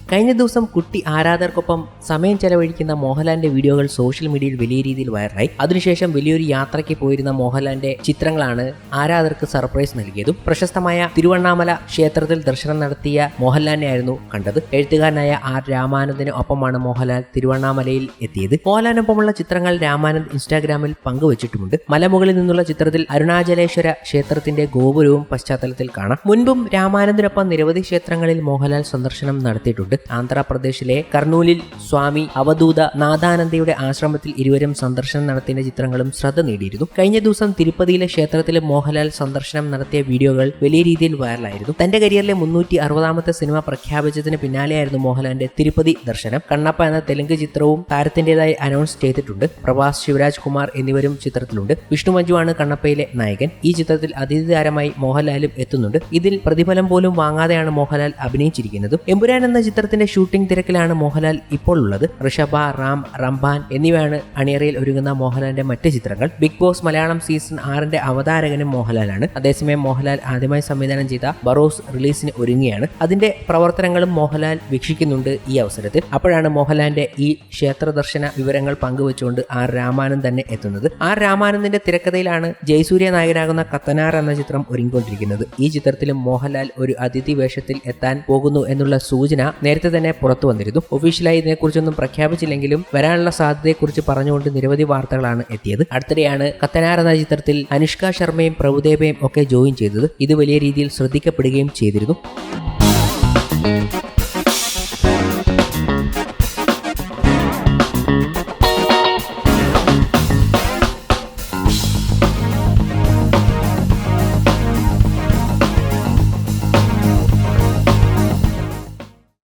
കഴിഞ്ഞ ദിവസം കുട്ടി ആരാധകർക്കൊപ്പം സമയം ചെലവഴിക്കുന്ന മോഹൻലാലിന്റെ വീഡിയോകൾ സോഷ്യൽ മീഡിയയിൽ വലിയ രീതിയിൽ വൈറലായി. അതിനുശേഷം വലിയൊരു യാത്രയ്ക്ക് പോയിരുന്ന മോഹൻലാലിന്റെ ചിത്രങ്ങളാണ് ആരാധകർക്ക് സർപ്രൈസ് നൽകിയതും. പ്രശസ്തമായ തിരുവണ്ണാമല ക്ഷേത്രത്തിൽ ദർശനം നടത്തിയ മോഹൻലാലിനെയായിരുന്നു കണ്ടത്. എഴുത്തുകാരനായ ആർ രാമാനന്ദിന് ഒപ്പമാണ് മോഹൻലാൽ തിരുവണ്ണാമലയിൽ എത്തിയത്. മോഹൻലാലിനൊപ്പമുള്ള ചിത്രങ്ങൾ രാമാനന്ദ് ഇൻസ്റ്റാഗ്രാമിൽ പങ്കുവച്ചിട്ടുമുണ്ട്. മലമുകളിൽ നിന്നുള്ള ചിത്രത്തിൽ അരുണാചലേശ്വര ക്ഷേത്രത്തിന്റെ ഗോപുരവും പശ്ചാത്തലത്തിൽ കാണാം. മുൻപും രാമാനന്ദിനൊപ്പം നിരവധി ക്ഷേത്രങ്ങളിൽ മോഹൻലാൽ സന്ദർശനം നടത്തിയിട്ടുണ്ട്. ആന്ധ്രാപ്രദേശിലെ കർണൂലിൽ സ്വാമി അവധൂത നാഥാനന്ദയുടെ ആശ്രമത്തിൽ ഇരുവരും സന്ദർശനം നടത്തിയ ചിത്രങ്ങളും ശ്രദ്ധ നേടിയിരുന്നു. കഴിഞ്ഞ ദിവസം തിരുപ്പതിയിലെ ക്ഷേത്രത്തിൽ മോഹൻലാൽ സന്ദർശനം നടത്തിയ വീഡിയോകൾ വലിയ രീതിയിൽ വൈറലായിരുന്നു. തന്റെ കരിയറിലെ 360ാമത്തെ സിനിമ പ്രഖ്യാപിച്ചതിന് പിന്നാലെയായിരുന്നു മോഹൻലാലിന്റെ തിരുപ്പതി ദർശനം. കണ്ണപ്പ എന്ന തെലുങ്ക് ചിത്രവും താരത്തിന്റേതായി അനൗൺസ് ചെയ്തിട്ടുണ്ട്. പ്രഭാസ്, ശിവരാജ് കുമാർ എന്നിവരും ചിത്രത്തിലുണ്ട്. വിഷ്ണു മഞ്ജുവാണ് കണ്ണപ്പയിലെ നായകൻ. ഈ ചിത്രത്തിൽ അതിഥി താരമായി മോഹൻലാലും എത്തുന്നുണ്ട്. ഇതിൽ പ്രതിഫലം പോലും വാങ്ങാതെയാണ് മോഹൻലാൽ അഭിനയിച്ചിരിക്കുന്നത്. എമ്പുരാൻ എന്ന ചിത്രത്തിന്റെ ഷൂട്ടിംഗ് തിരക്കിലാണ് മോഹൻലാൽ ഇപ്പോൾ ഉള്ളത്. ഋഷഭ, റാം, റംബാൻ എന്നിവയാണ് അണിയറയിൽ ഒരുങ്ങുന്ന മോഹൻലാലിന്റെ മറ്റ് ചിത്രങ്ങൾ. ബിഗ് ബോസ് മലയാളം സീസൺ 6ന്റെ അവതാരകനും മോഹൻലാലാണ്. അതേസമയം മോഹൻലാൽ ആദ്യമായി സംവിധാനം ചെയ്ത ബറോസ് റിലീസിന് ഒരുങ്ങുകയാണ്. അതിന്റെ പ്രവർത്തനങ്ങളും മോഹൻലാൽ വീക്ഷിക്കുന്നുണ്ട് ഈ അവസരത്തിൽ. അപ്പോഴാണ് മോഹൻലാലിന്റെ ഈ ക്ഷേത്ര ദർശന വിവരങ്ങൾ പങ്കുവച്ചുകൊണ്ട് ആർ രാമാനന്ദ് തന്നെ എത്തുന്നത്. ആർ രാമാനന്ദിന്റെ തിരക്കഥയിലാണ് ജയസൂര്യ നായകനാകുന്ന കത്തനാർ എന്ന ചിത്രം ഒരുങ്ങിക്കൊണ്ടിരിക്കുന്നത്. ഈ ചിത്രത്തിലും മോഹൻലാൽ ഒരു അതിഥി വേഷത്തിൽ എത്താൻ പോകുന്നു എന്നുള്ള സൂചന നേരത്തെ തന്നെ പുറത്തു വന്നിരുന്നു. ഒഫീഷ്യലായി ഇതിനെക്കുറിച്ചൊന്നും പ്രഖ്യാപിച്ചില്ലെങ്കിലും വരാനുള്ള സാധ്യതയെക്കുറിച്ച് പറഞ്ഞുകൊണ്ട് നിരവധി വാർത്തകളാണ് എത്തിയത്. അടുത്തിടെയാണ് കത്തനാർ എന്ന ചിത്രത്തിൽ അനുഷ്ക ശർമ്മയും പ്രഭുദേവയും ഒക്കെ ജോയിൻ ചെയ്തത്. ഇത് വലിയ രീതിയിൽ ശ്രദ്ധിക്കപ്പെടുകയും ചെയ്തിരുന്നു.